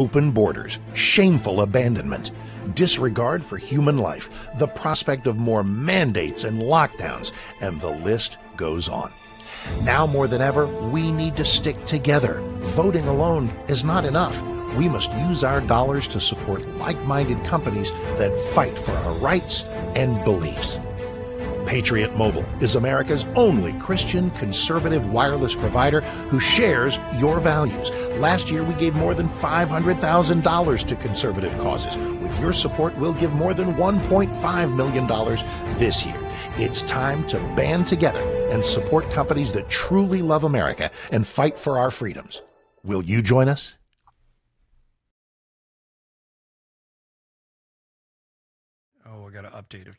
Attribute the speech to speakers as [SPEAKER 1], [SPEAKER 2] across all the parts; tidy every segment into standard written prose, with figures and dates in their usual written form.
[SPEAKER 1] open borders, shameful abandonment, disregard for human life, the prospect of more mandates and lockdowns, and the list goes on. Now more than ever, we need to stick together. Voting alone is not enough. We must use our dollars to support like-minded companies that fight for our rights and beliefs. Patriot Mobile is America's only Christian conservative wireless provider who shares your values. Last year, we gave more than $500,000 to conservative causes. With your support, we'll give more than $1.5 million this year. It's time to band together and support companies that truly love America and fight for our freedoms. Will you join us?
[SPEAKER 2] Oh, I got to update it.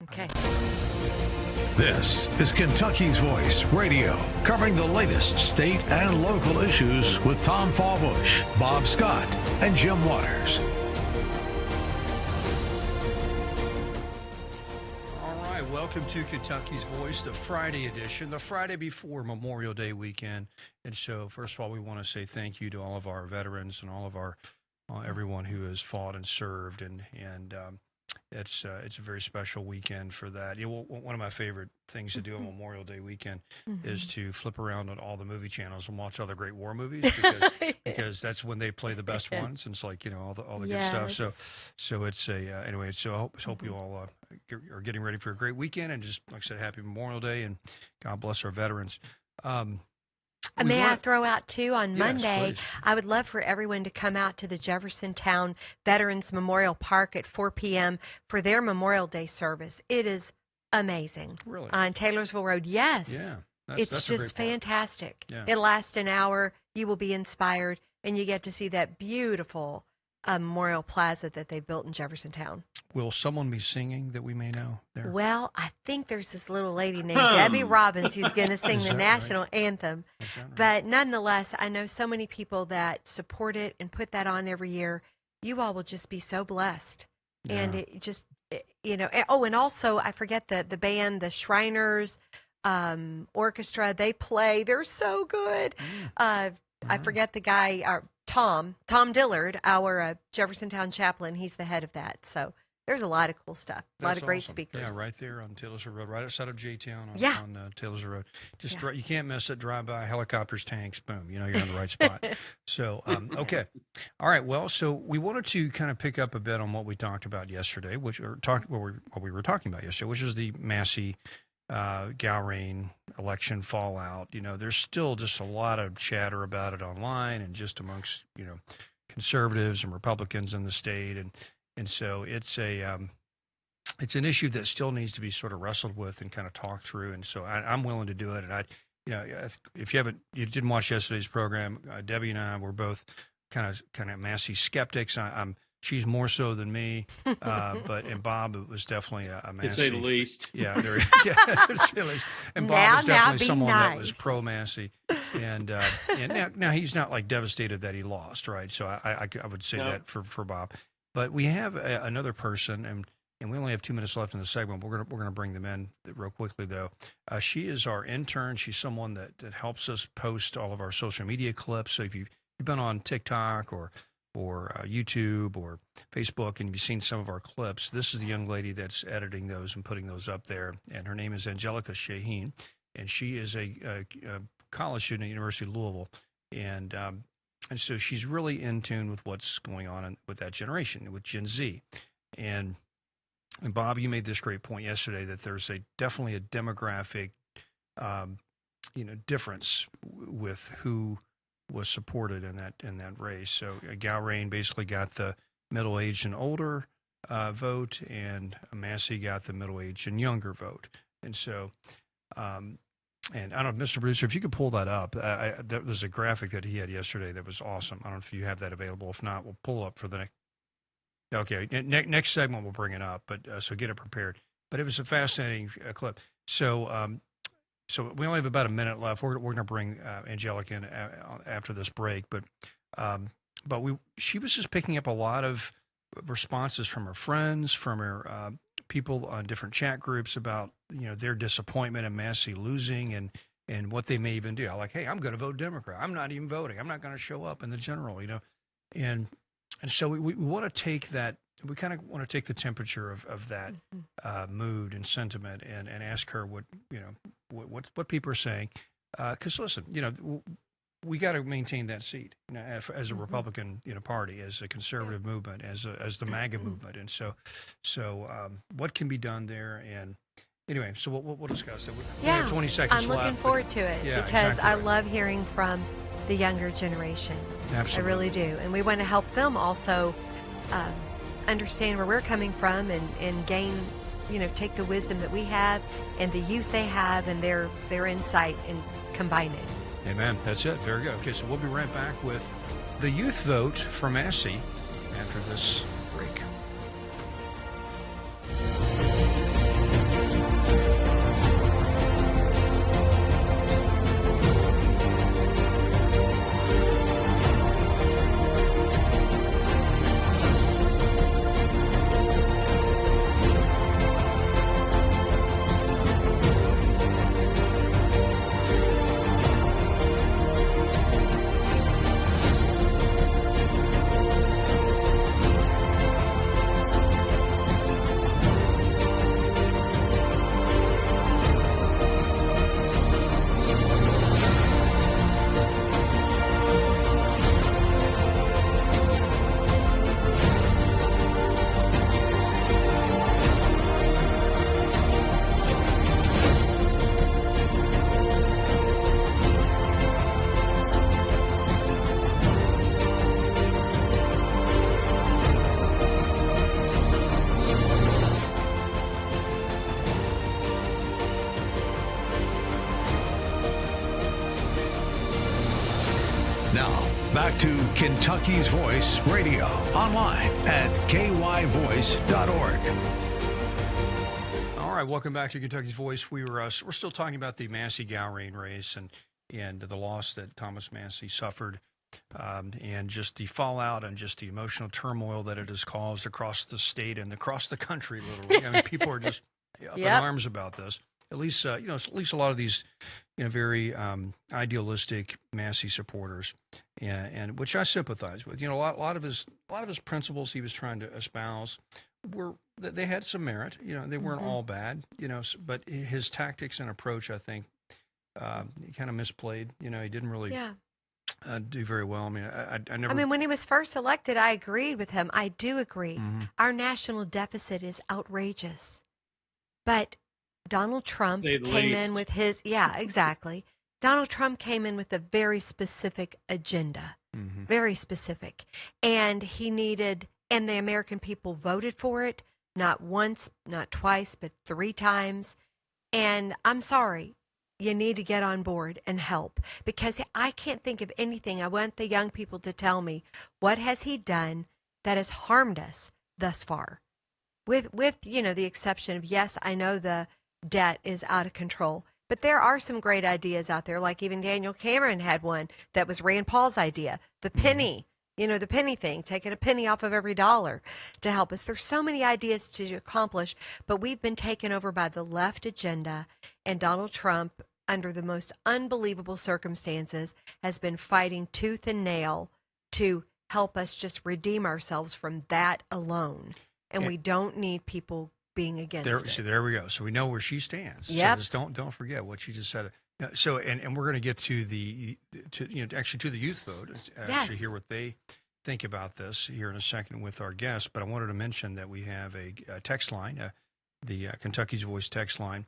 [SPEAKER 3] Okay.
[SPEAKER 4] This is Kentucky's Voice Radio, covering the latest state and local issues with Tom Fallbush, Bob Scott, and Jim Waters.
[SPEAKER 2] All right, welcome to Kentucky's Voice, the Friday edition, the Friday before Memorial Day weekend. And so, first of all, we want to say thank you to all of our veterans and all of our everyone who has fought and served, and it's a very special weekend for that. You know, one of my favorite things to do on Memorial Day weekend is to flip around on all the movie channels and watch all the great war movies because that's when they play the best ones. And it's like, you know, all the good stuff. So it's anyway. So I hope you all are getting ready for a great weekend, and just like I said, happy Memorial Day, and God bless our veterans.
[SPEAKER 3] May I throw out, too, on Monday,
[SPEAKER 2] please.
[SPEAKER 3] I would love for everyone to come out to the Jeffersontown Veterans Memorial Park at 4 p.m. for their Memorial Day service. It is amazing.
[SPEAKER 2] Really?
[SPEAKER 3] On Taylorsville Road. Yes.
[SPEAKER 2] Yeah.
[SPEAKER 3] It's just fantastic.
[SPEAKER 2] Yeah.
[SPEAKER 3] It'll last an hour. You will be inspired, and you get to see that beautiful Memorial Plaza that they built in Jeffersontown.
[SPEAKER 2] Will someone be singing that we may know there?
[SPEAKER 3] Well, I think there's this little lady named Debbie Robbins who's going to sing the national anthem.
[SPEAKER 2] Is that right?
[SPEAKER 3] But nonetheless, I know so many people that support it and put that on every year. You all will just be so blessed.
[SPEAKER 2] Yeah.
[SPEAKER 3] And it just, you know, oh, and also I forget the band, the Shriners Orchestra, they play. They're so good. I forget the guy, Tom Dillard, our Jeffersontown chaplain. He's the head of that. So there's a lot of cool stuff. A lot of great
[SPEAKER 2] awesome.
[SPEAKER 3] speakers.
[SPEAKER 2] Yeah, right there on Taylorsville Road, right outside of J-Town on Taylorsville Road. Just you can't miss it. Drive by, helicopters, tanks, boom. You know you're in the right spot. So, okay. All right. Well, so we wanted to kind of pick up a bit on what we talked about yesterday, what we were talking about yesterday, which is the Massey Gowrane election fallout. You know, there's still just a lot of chatter about it online and just amongst, you know, conservatives and Republicans in the state, and so it's an issue that still needs to be sort of wrestled with and kind of talked through. And so I'm willing to do it. And if you didn't watch yesterday's program, Debbie and I were both kind of Massey skeptics. She's more so than me, and Bob, it was definitely a Massey.
[SPEAKER 5] To say the least.
[SPEAKER 2] Yeah, to say the least. And Bob was definitely someone that was pro-Massey. And now he's not like devastated that he lost, right? So I would say that for Bob. But we have another person, and we only have 2 minutes left in the segment. We're gonna bring them in real quickly, though. She is our intern. She's someone that helps us post all of our social media clips. So if you've been on TikTok or YouTube or Facebook, and you've seen some of our clips, this is the young lady that's editing those and putting those up there. And her name is Angelica Shaheen, and she is a college student at University of Louisville, and so she's really in tune with what's going on with that generation, with Gen Z. And Bob, you made this great point yesterday that there's definitely a demographic, difference with who was supported in that race. So Gowrane basically got the middle-aged and older vote, and Massey got the middle-aged and younger vote. And so, and I don't know, Mr. Producer, if you could pull that up. There's a graphic that he had yesterday that was awesome. I don't know if you have that available. If not, we'll pull up for the next. Okay, next segment we'll bring it up, but so get it prepared. But it was a fascinating clip. So we only have about a minute left. We're going to bring Angelica in after this break, but she was just picking up a lot of responses from her friends, from her people on different chat groups about their disappointment in Massey losing and what they may even do. Like, hey, I'm going to vote Democrat. I'm not even voting. I'm not going to show up in the general. and so we want to take that. We kind of want to take the temperature of that mood and sentiment, and ask her what what people are saying. Because listen, we got to maintain that seat, as a Republican, party, as a conservative movement, as the MAGA movement, and so what can be done there? And anyway, so we'll discuss it. We have 20 seconds left.
[SPEAKER 3] I'm looking forward to it because I love hearing from the younger generation.
[SPEAKER 2] Absolutely.
[SPEAKER 3] I really do, and we want to help them also understand where we're coming from and gain, take the wisdom that we have and the youth they have and their insight and combine it.
[SPEAKER 2] Amen. That's it. Very good. Okay, so we'll be right back with the youth vote for Massey after this break.
[SPEAKER 4] Now, back to Kentucky's Voice Radio, online at kyvoice.org.
[SPEAKER 2] All right, welcome back to Kentucky's Voice. We're still talking about the Massey Gowrane race and the loss that Thomas Massey suffered, and just the fallout and just the emotional turmoil that it has caused across the state and across the country, literally. I mean, people are just up in arms about this. At least, at least a lot of these, very idealistic Massey supporters, and which I sympathize with. A lot of his principles he was trying to espouse they had some merit. They weren't all bad. But his tactics and approach, I think, he kind of misplayed. He didn't really do very well. I mean, I never.
[SPEAKER 3] I mean, when he was first elected, I agreed with him. I do agree. Mm-hmm. Our national deficit is outrageous, but Donald Trump came in with his, exactly. Donald Trump came in with a very specific agenda, very specific. And and the American people voted for it, not once, not twice, but 3 times. And I'm sorry, you need to get on board and help, because I can't think of anything. I want the young people to tell me, what has he done that has harmed us thus far? With the exception of, yes, I know the debt is out of control, but there are some great ideas out there. Like even Daniel Cameron had one that was Rand Paul's idea, the penny, the penny thing, taking a penny off of every dollar to help us. There's so many ideas to accomplish, but we've been taken over by the left agenda, and Donald Trump, under the most unbelievable circumstances, has been fighting tooth and nail to help us just redeem ourselves from that alone. And we don't need people being against it.
[SPEAKER 2] So there we go. So we know where she stands.
[SPEAKER 3] Yep.
[SPEAKER 2] So just don't forget what she just said. So and we're going to get to the youth vote to hear what they think about this here in a second with our guests. But I wanted to mention that we have a text line, the Kentucky's Voice text line.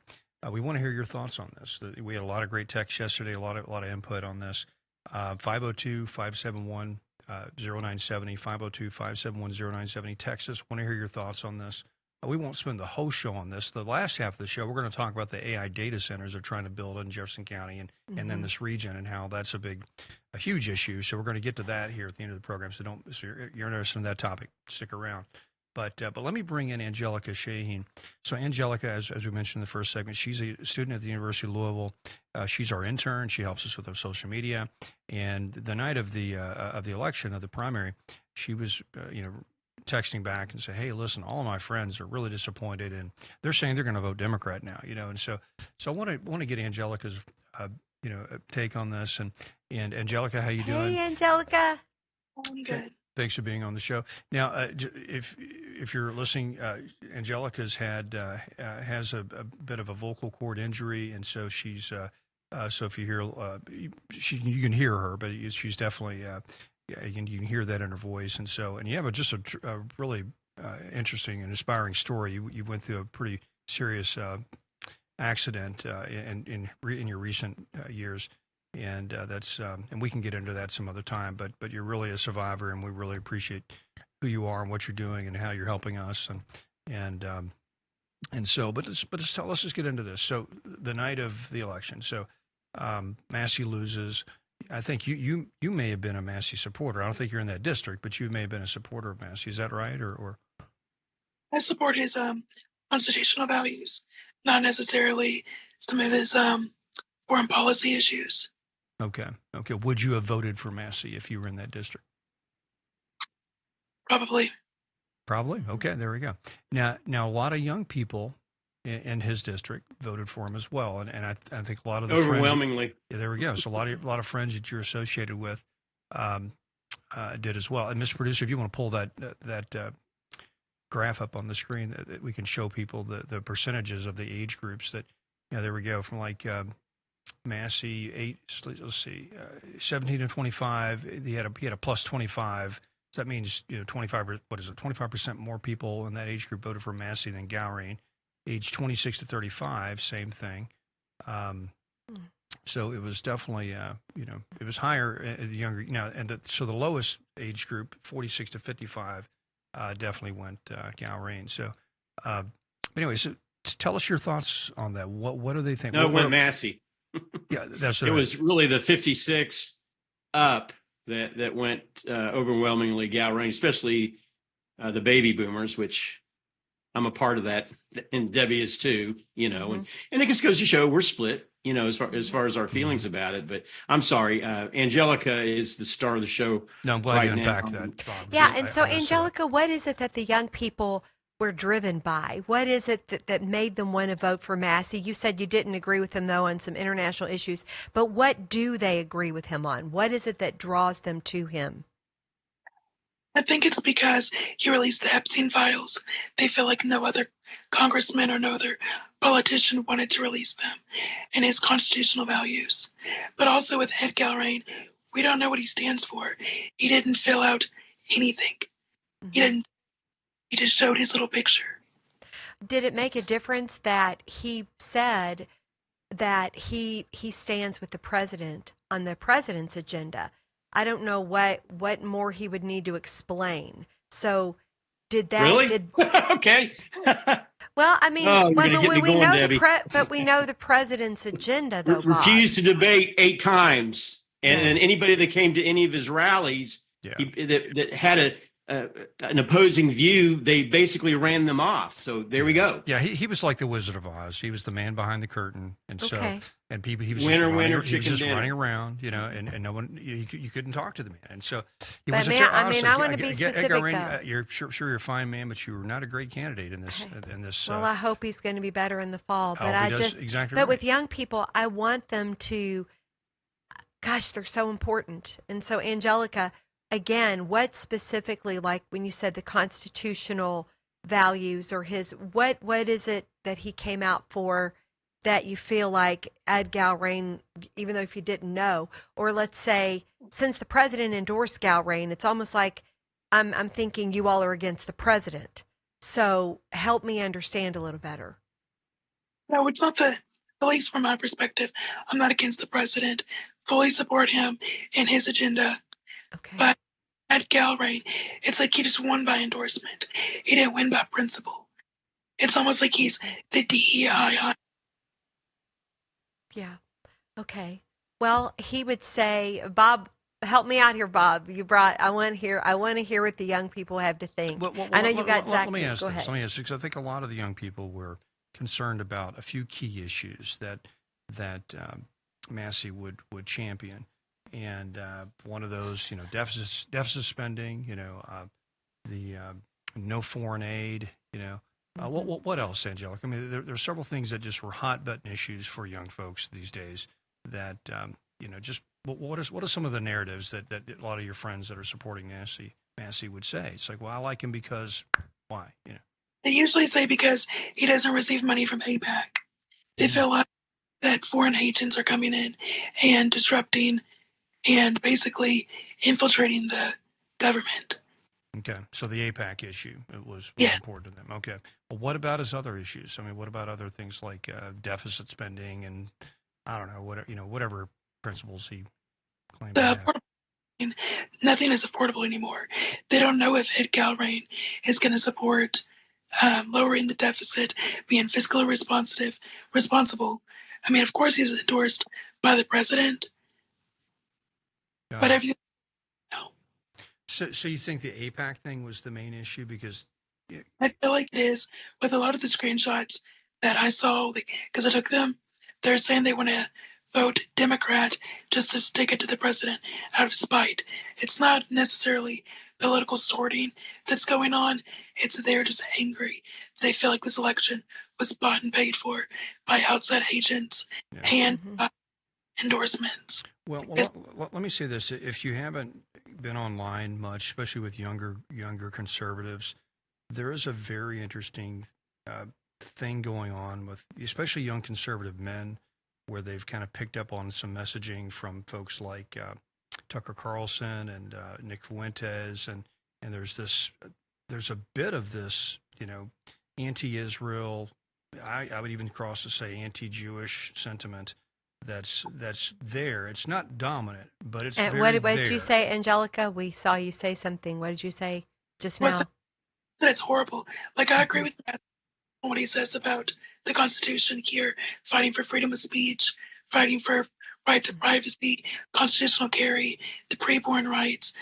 [SPEAKER 2] We want to hear your thoughts on this. We had a lot of great texts yesterday, a lot of input on this. 502-571 0970, 502-571-0970. Text us. Want to hear your thoughts on this. We won't spend the whole show on this. The last half of the show, we're going to talk about the AI data centers they're trying to build in Jefferson County and then this region, and how that's a huge issue. So we're going to get to that here at the end of the program. So you're interested in that topic, stick around. But let me bring in Angelica Shaheen. So Angelica, as we mentioned in the first segment, she's a student at the University of Louisville. She's our intern. She helps us with our social media. And the night of the election, of the primary, she was texting back and say, "Hey, listen, all of my friends are really disappointed, and they're saying they're going to vote Democrat now." And so I want to get Angelica's take on this. And Angelica, how you doing?
[SPEAKER 3] Hey, Angelica.
[SPEAKER 5] Good.
[SPEAKER 2] Thanks for being on the show. Now, if you're listening, Angelica's has a bit of a vocal cord injury, and so she's so if you hear you can hear her, but she's definitely you can hear that in her voice, and you have just a really interesting and inspiring story. You went through a pretty serious accident in your recent years. And that's and we can get into that some other time. But you're really a survivor, and we really appreciate who you are and what you're doing and how you're helping us. And so, let's just get into this. So the night of the election, so Massey loses. I think you may have been a Massey supporter. I don't think you're in that district, but you may have been a supporter of Massey. Is that right? Or
[SPEAKER 5] I support his constitutional values, not necessarily some of his foreign policy issues.
[SPEAKER 2] Okay. Would you have voted for Massey if you were in that district?
[SPEAKER 5] Probably.
[SPEAKER 2] Okay, there we go. Now, a lot of young people in his district voted for him as well, and I think a lot of the
[SPEAKER 6] overwhelmingly.
[SPEAKER 2] Yeah, there we go. So a lot of friends that you're associated with did as well. And Mr. Producer, if you want to pull that graph up on the screen, that we can show people the percentages of the age groups that. Yeah, there we go. From like Massey 17 to 25. He had a plus 25. So that means 25. What is it? 25% more people in that age group voted for Massey than Gowrane. Age 26 to 35, same thing. So it was definitely it was higher the younger so the lowest age group 46 to 55 definitely went Gowrane. So anyway, so tell us your thoughts on that. What do they think?
[SPEAKER 6] No, it went Massey.
[SPEAKER 2] Yeah, that's
[SPEAKER 6] it. Was really the 56 up that went overwhelmingly Gowrane, especially the baby boomers, which I'm a part of that, and Debbie is too. And it just goes to show we're split. As far as our feelings about it. But I'm sorry, Angelica is the star of the show.
[SPEAKER 2] No, I'm glad you unpacked that, Bob.
[SPEAKER 3] Yeah, and so Angelica, what is it that the young people were driven by? What is it that made them want to vote for Massey? You said you didn't agree with him, though, on some international issues. But what do they agree with him on? What is it that draws them to him?
[SPEAKER 5] I think it's because he released the Epstein files. They feel like no other congressman or no other politician wanted to release them, and his constitutional values. But also with Ed Gowrane, we don't know what he stands for. He didn't fill out anything. He just showed his little picture.
[SPEAKER 3] Did it make a difference that he said that he stands with the president on the president's agenda? I don't know what more he would need to explain. So did that
[SPEAKER 6] really? Okay.
[SPEAKER 3] Well, I mean, we know but we know the president's agenda, though.
[SPEAKER 6] Refused to debate 8 times, and anybody that came to any of his rallies that had an opposing view, they basically ran them off. So there we go.
[SPEAKER 2] Yeah, he was like the Wizard of Oz. He was the man behind the curtain, and people. He was just running around, and no one. You couldn't talk to the man, and so he was.
[SPEAKER 3] I want to be specific. though.
[SPEAKER 2] You're sure you're a fine man, but you were not a great candidate in this.
[SPEAKER 3] Okay. Well, I hope he's going to be better in the fall. But
[SPEAKER 2] exactly.
[SPEAKER 3] But
[SPEAKER 2] right.
[SPEAKER 3] with young people, I want them to. Gosh, they're so important, and so Angelica. Again, what specifically, like when you said the constitutional values or what is it that he came out for that you feel like Ed Gowrane, even though if you didn't know, or let's say since the president endorsed Gowrane, it's almost like I'm thinking you all are against the president. So help me understand a little better.
[SPEAKER 5] No, it's not at least from my perspective, I'm not against the president. Fully support him and his agenda.
[SPEAKER 3] Okay.
[SPEAKER 5] But at Gowrane, it's like he just won by endorsement. He didn't win by principle. It's almost like he's the DEI.
[SPEAKER 3] Yeah. Okay. Well, he would say, Bob, help me out here, Bob. I want to hear what the young people have to think. I know you got Zach.
[SPEAKER 2] Let me ask
[SPEAKER 3] Go
[SPEAKER 2] this.
[SPEAKER 3] ahead.
[SPEAKER 2] Let me ask this, 'cause I think a lot of the young people were concerned about a few key issues that Massey would champion. And one of those, deficit spending, the no foreign aid, what else, Angelica? I mean, there are several things that just were hot button issues for young folks these days that, just what are some of the narratives that a lot of your friends that are supporting Massey Massey would say. It's like, well, I like him because why?
[SPEAKER 5] They usually say because he doesn't receive money from AIPAC. They feel like that foreign agents are coming in and disrupting and basically infiltrating the government.
[SPEAKER 2] Okay, so the AIPAC issue was important to them. Okay, well, what about his other issues? I mean, what about other things like deficit spending and I don't know, whatever principles he claimed to have?
[SPEAKER 5] Nothing is affordable anymore. They don't know if Ed Galbraith is going to support lowering the deficit, being fiscally responsible. I mean, of course, he's endorsed by the president, but everything. No.
[SPEAKER 2] So you think the AIPAC thing was the main issue? Because
[SPEAKER 5] I feel like it is with a lot of the screenshots that I saw, because I took them. They're saying they want to vote Democrat just to stick it to the president out of spite. It's not necessarily political sorting that's going on. It's they're just angry. They feel like this election was bought and paid for by outside agents and endorsements.
[SPEAKER 2] Well, let me say this. If you haven't been online much, especially with younger conservatives, there is a very interesting thing going on with especially young conservative men, where they've kind of picked up on some messaging from folks like Tucker Carlson and Nick Fuentes, and there's a bit of this, anti-Israel, I would even cross to say anti-Jewish sentiment that's there. It's not dominant, but it's
[SPEAKER 3] and
[SPEAKER 2] very
[SPEAKER 3] what did you say, Angelica? We saw you say something. What did you say just now?
[SPEAKER 5] That it's horrible. Like, I agree with Matt on what he says about the Constitution here, fighting for freedom of speech, fighting for right to privacy, constitutional carry, the preborn rights.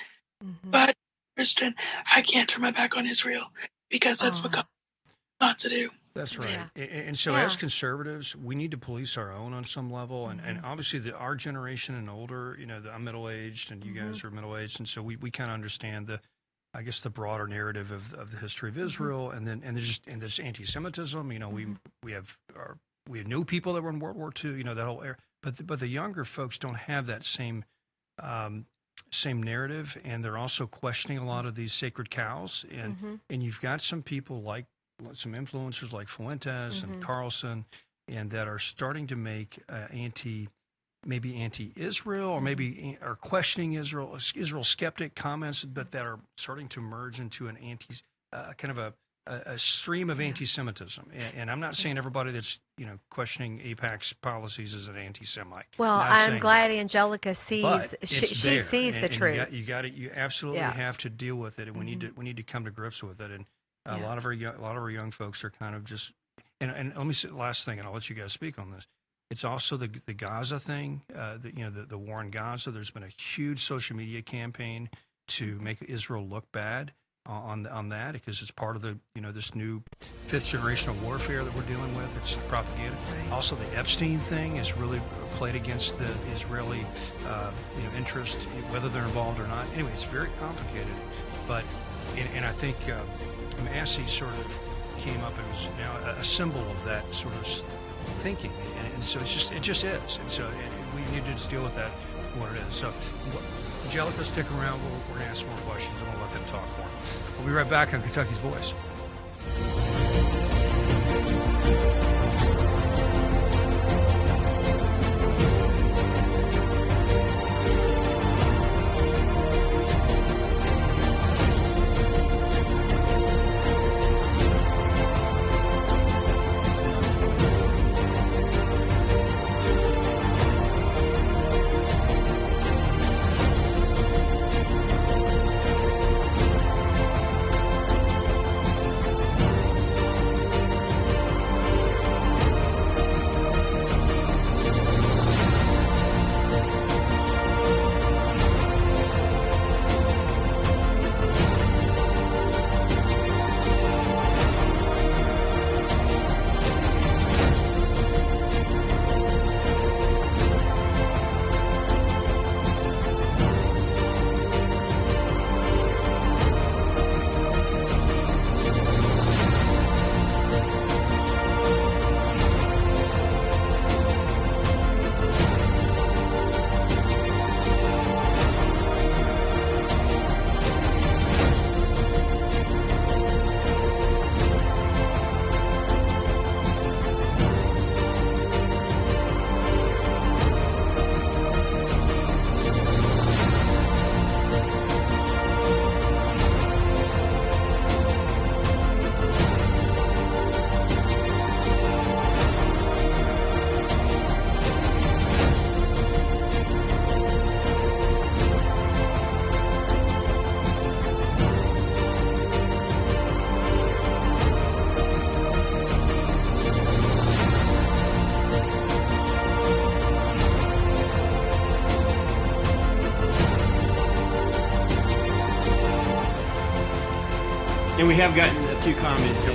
[SPEAKER 5] But, Christian, I can't turn my back on Israel because that's what God not to do.
[SPEAKER 2] That's right. Yeah. And so as conservatives, we need to police our own on some level. And obviously our generation and older, I'm middle-aged and you guys are middle-aged. And so we kind of understand the broader narrative of the history of Israel. And there's anti-Semitism. We have new people that were in World War II, that whole era. But the younger folks don't have that same narrative. And they're also questioning a lot of these sacred cows. And you've got some people like some influencers like Fuentes and Carlson, and that are starting to make anti-Israel or maybe are questioning Israel skeptic comments, but that are starting to merge into an a stream of anti-Semitism. And I'm not saying everybody that's questioning AIPAC's policies is an anti-Semite.
[SPEAKER 3] Well, I'm glad Angelica sees she sees the truth.
[SPEAKER 2] You absolutely have to deal with it, and we need to come to grips with it. And a lot of our young folks are kind of just, and let me say the last thing, and I'll let you guys speak on this. It's also the Gaza thing, the war in Gaza. There's been a huge social media campaign to make Israel look bad on that, because it's part of the this new fifth generation of warfare that we're dealing with. It's propaganda. Also, the Epstein thing has really played against the Israeli interest, whether they're involved or not. Anyway, it's very complicated, but and I think Massey sort of came up and was now a symbol of that sort of thinking, and so it just is, and so we need to just deal with that what it is. So, Angelica, stick around. We're going to ask more questions, and we'll let them talk more. We'll be right back on Kentucky's Voice.
[SPEAKER 6] And we have gotten a few comments in.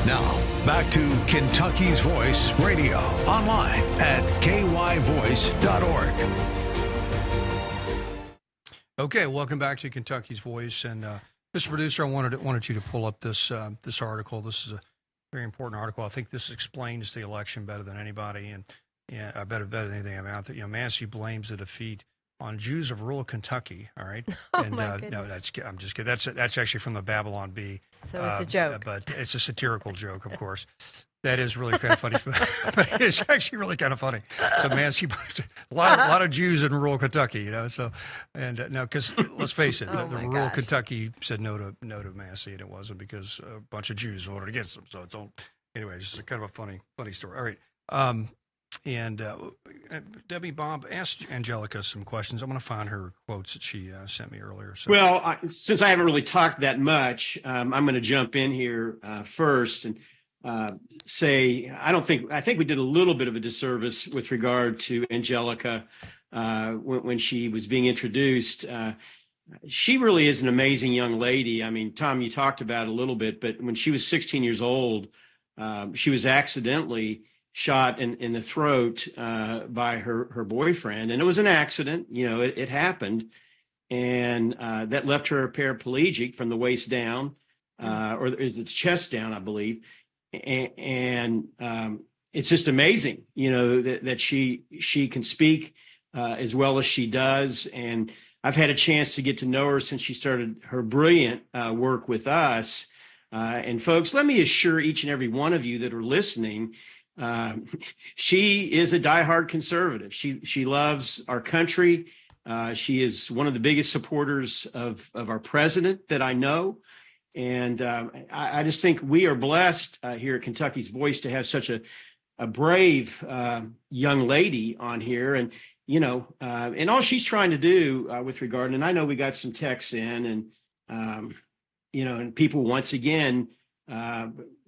[SPEAKER 4] Now, back to Kentucky's Voice Radio, online at kyvoice.org.
[SPEAKER 2] Okay, welcome back to Kentucky's Voice. And Mr. Producer, I wanted you to pull up this article. This is a very important article. I think this explains the election better than anybody, and better than anything about that. Massey blames the defeat on Jews of rural Kentucky. All right.
[SPEAKER 3] Oh, my goodness.
[SPEAKER 2] No, I'm just kidding. That's actually from the Babylon Bee.
[SPEAKER 3] So it's a joke,
[SPEAKER 2] but it's a satirical joke, of course. That is really kind of funny, but it's actually really kind of funny. So Massey, a lot of Jews in rural Kentucky, So, and no, because let's face it, the rural Kentucky said no to Massey, and it wasn't because a bunch of Jews voted against him. So it's all, anyway, it's kind of a funny story. All right. And Debbie, Bob asked Angelica some questions. I'm going to find her quotes that she sent me earlier. So.
[SPEAKER 6] Well, since I haven't really talked that much, I'm going to jump in here first and say I think we did a little bit of a disservice with regard to Angelica when she was being introduced. She really is an amazing young lady. I mean, Tom, you talked about it a little bit, but when she was 16 years old, she was accidentally shot in the throat by her boyfriend, and it was an accident. It happened, and that left her paraplegic from the waist down, or is it chest down, I believe. And it's just amazing, that she can speak as well as she does. And I've had a chance to get to know her since she started her brilliant work with us. And folks, let me assure each and every one of you that are listening, she is a diehard conservative. She loves our country. She is one of the biggest supporters of our president that I know. And I just think we are blessed here at Kentucky's Voice to have such a brave young lady on here. And, and all she's trying to do with regard, and I know we got some texts in and, and people once again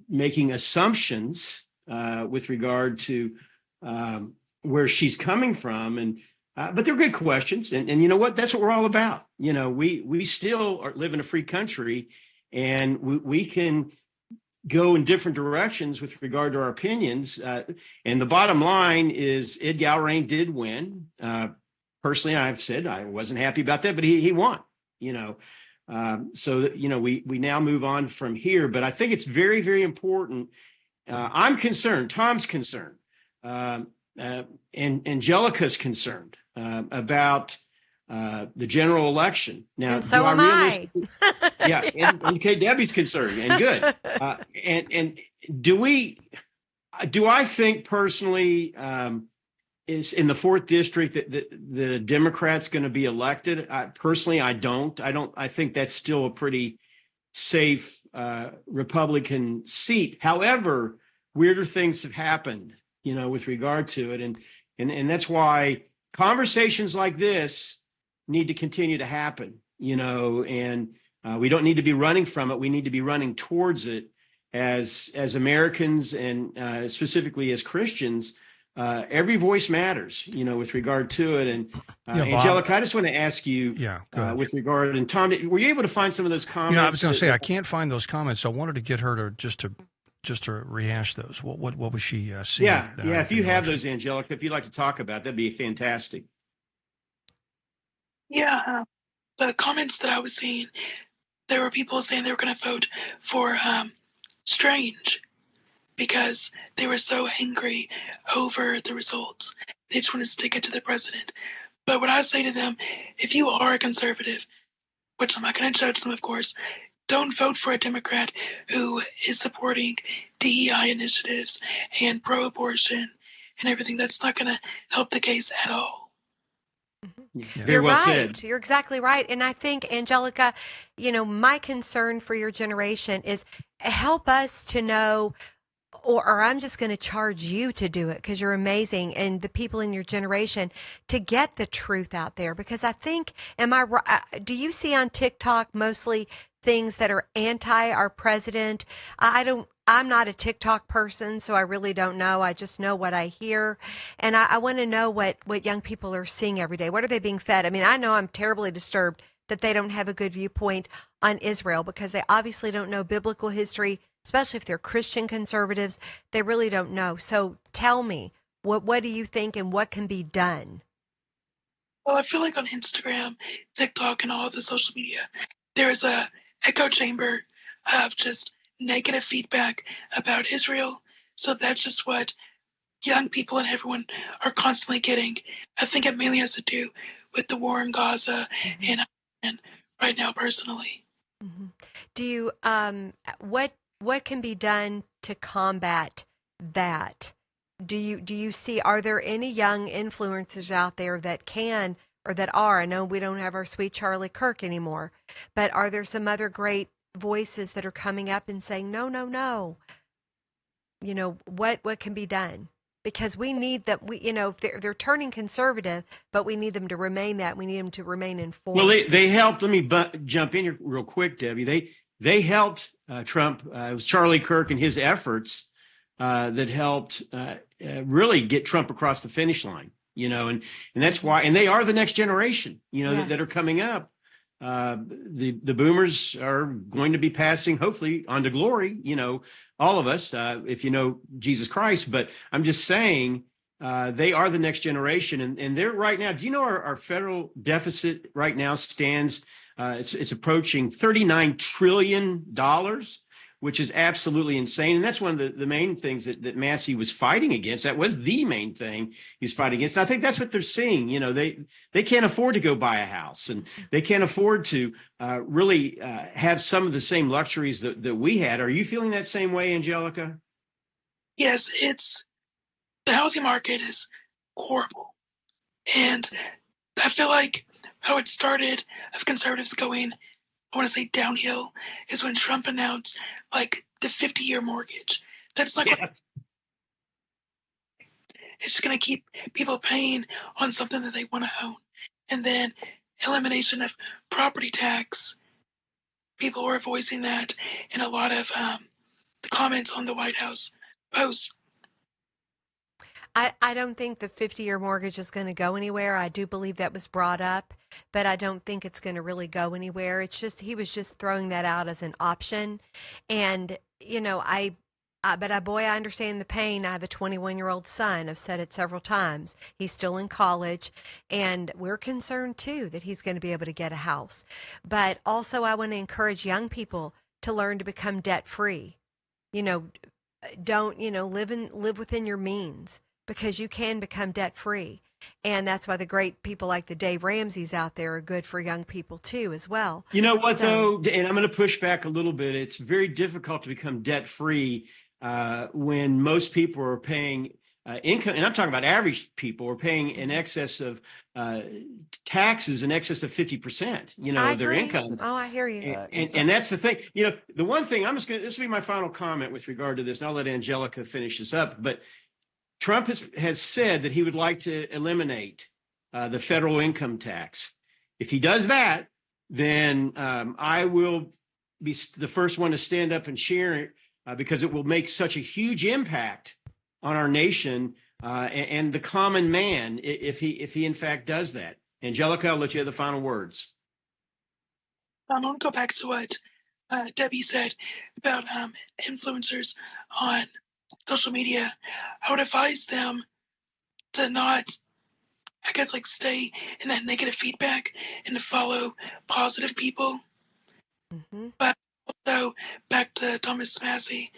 [SPEAKER 6] making assumptions with regard to where she's coming from. And but they're good questions. And you know what? That's what we're all about. We still live in a free country. And we can go in different directions with regard to our opinions. And the bottom line is Ed Gowrain did win. Personally, I've said I wasn't happy about that, but he won, So that, we now move on from here. But I think it's very, very important. I'm concerned. Tom's concerned. And Angelica's concerned about the general election. Now,
[SPEAKER 3] and so am I.
[SPEAKER 6] Yeah, and okay, Debbie's concerned, and good. And do I think personally is in the 4th district that the Democrat's going to be elected? Personally, I don't. I think that's still a pretty safe Republican seat. However, weirder things have happened, with regard to it, and that's why conversations like this need to continue to happen, and we don't need to be running from it. We need to be running towards it as Americans and specifically as Christians. Every voice matters, with regard to it. And Angelica, I just want to ask you with regard, and Tom, were you able to find some of those comments?
[SPEAKER 2] I was going to say, I can't find those comments. So I wanted to get her to just to rehash those. What was she seeing?
[SPEAKER 6] Yeah. If you have those, Angelica, if you'd like to talk about, that'd be fantastic.
[SPEAKER 5] Yeah, the comments that I was seeing, there were people saying they were going to vote for Strange because they were so angry over the results. They just want to stick it to the president. But what I say to them, if you are a conservative, which I'm not going to judge them, of course, don't vote for a Democrat who is supporting DEI initiatives and pro-abortion and everything. That's not going to help the case at all.
[SPEAKER 3] Yeah. You're right. Said. You're exactly right. And I think, Angelica, my concern for your generation is help us to know, or I'm just going to charge you to do it because you're amazing, and the people in your generation to get the truth out there. Because I think, do you see on TikTok mostly things that are anti our president? I don't I'm not a TikTok person, so I really don't know. I just know what I hear. And I want to know what young people are seeing every day. What are they being fed? I mean, I know I'm terribly disturbed that they don't have a good viewpoint on Israel because they obviously don't know biblical history, especially if they're Christian conservatives. They really don't know. So tell me, what do you think and what can be done?
[SPEAKER 5] Well, I feel like on Instagram, TikTok, and all the social media, there's a echo chamber of just negative feedback about Israel. So that's just what young people and everyone are constantly getting. I think it mainly has to do with the war in Gaza and right now personally.
[SPEAKER 3] Mm-hmm. Do you what can be done to combat that? Do you see, are there any young influencers out there that can or that are? I know we don't have our sweet Charlie Kirk anymore, but are there some other great voices that are coming up and saying no? You know, what can be done? Because we need that. They're turning conservative, but we need them to remain that. We need them to remain informed.
[SPEAKER 6] Well, they helped. Let me jump in here real quick, Debbie. They helped Trump. It was Charlie Kirk and his efforts that helped really get Trump across the finish line. And that's why. And they are the next generation.
[SPEAKER 3] Yes.
[SPEAKER 6] that are coming up. The boomers are going to be passing, hopefully, on to glory. All of us, if you know Jesus Christ. But I'm just saying, they are the next generation, and they're right now. Do you know our federal deficit right now stands? It's approaching $39 trillion, which is absolutely insane. And that's one of the main things that Massey was fighting against. That was the main thing he's fighting against. And I think that's what they're seeing. They can't afford to go buy a house, and they can't afford to really have some of the same luxuries that we had. Are you feeling that same way, Angelica?
[SPEAKER 5] Yes, the housing market is horrible. And I feel like how it started of conservatives going, I want to say downhill, is when Trump announced like the 50-year mortgage. That's like, it's just going to keep people paying on something that they want to own. And then elimination of property tax. People were voicing that in a lot of the comments on the White House post.
[SPEAKER 3] I don't think the 50-year mortgage is going to go anywhere. I do believe that was brought up, but I don't think it's going to really go anywhere. It's just, he was just throwing that out as an option. And, I understand the pain. I have a 21-year-old son. I've said it several times. He's still in college, and we're concerned too that he's going to be able to get a house. But also I want to encourage young people to learn to become debt-free. Don't, live within your means, because you can become debt-free. And that's why the great people like the Dave Ramseys out there are good for young people too, as well. You know what,
[SPEAKER 6] though, and I'm going to push back a little bit. It's very difficult to become debt-free when most people are paying income, and I'm talking about average people, are paying in excess of taxes in excess of 50%, of their income.
[SPEAKER 3] Oh, I hear you.
[SPEAKER 6] And that's the thing. The one thing this will be my final comment with regard to this, and I'll let Angelica finish this up, but Trump has said that he would like to eliminate the federal income tax. If he does that, then I will be the first one to stand up and cheer it because it will make such a huge impact on our nation and the common man if he in fact does that. Angelica, I'll let you have the final words.
[SPEAKER 5] I want to go back to what Debbie said about influencers on social media. I would advise them to not, stay in that negative feedback and to follow positive people. Mm-hmm. But also, back to Thomas Massey,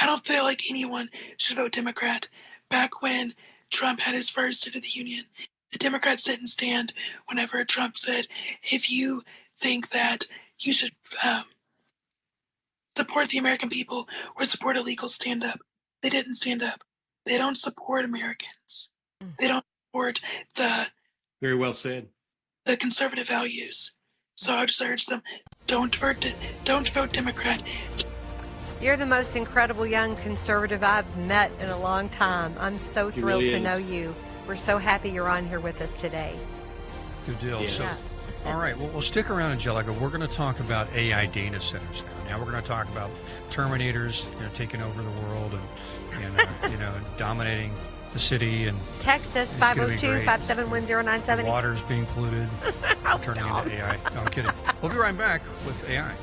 [SPEAKER 5] I don't feel like anyone should vote Democrat. Back when Trump had his first State of the Union, the Democrats didn't stand whenever Trump said, if you think that you should support the American people or support illegal stand-up. They didn't stand up. They don't support Americans. They don't support
[SPEAKER 6] very well said,
[SPEAKER 5] the conservative values. So I just urge them, don't vote Democrat.
[SPEAKER 3] You're the most incredible young conservative I've met in a long time. I'm so thrilled to know you. We're so happy you're on here with us today.
[SPEAKER 2] Good deal.
[SPEAKER 6] Yes.
[SPEAKER 2] So All right. Well, we'll stick around, Angelica. We're going to talk about AI data centers now. Now we're going to talk about Terminators, taking over the world and dominating the city. And
[SPEAKER 3] text us 502-571-0970.
[SPEAKER 2] Water's being polluted, turning into AI. No, I'm kidding. We'll be right back with AI.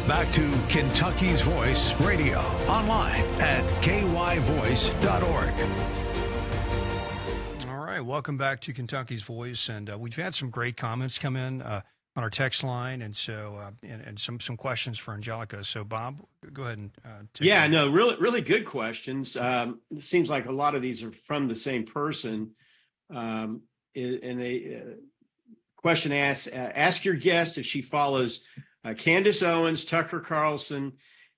[SPEAKER 4] Back to Kentucky's Voice Radio, online at kyvoice.org.
[SPEAKER 2] All right, welcome back to Kentucky's Voice, and we've had some great comments come in on our text line, and so and some questions for Angelica. So, Bob, go ahead and
[SPEAKER 6] really good questions. It seems like a lot of these are from the same person, and they question asks, ask your guest if she follows Candace Owens, Tucker Carlson,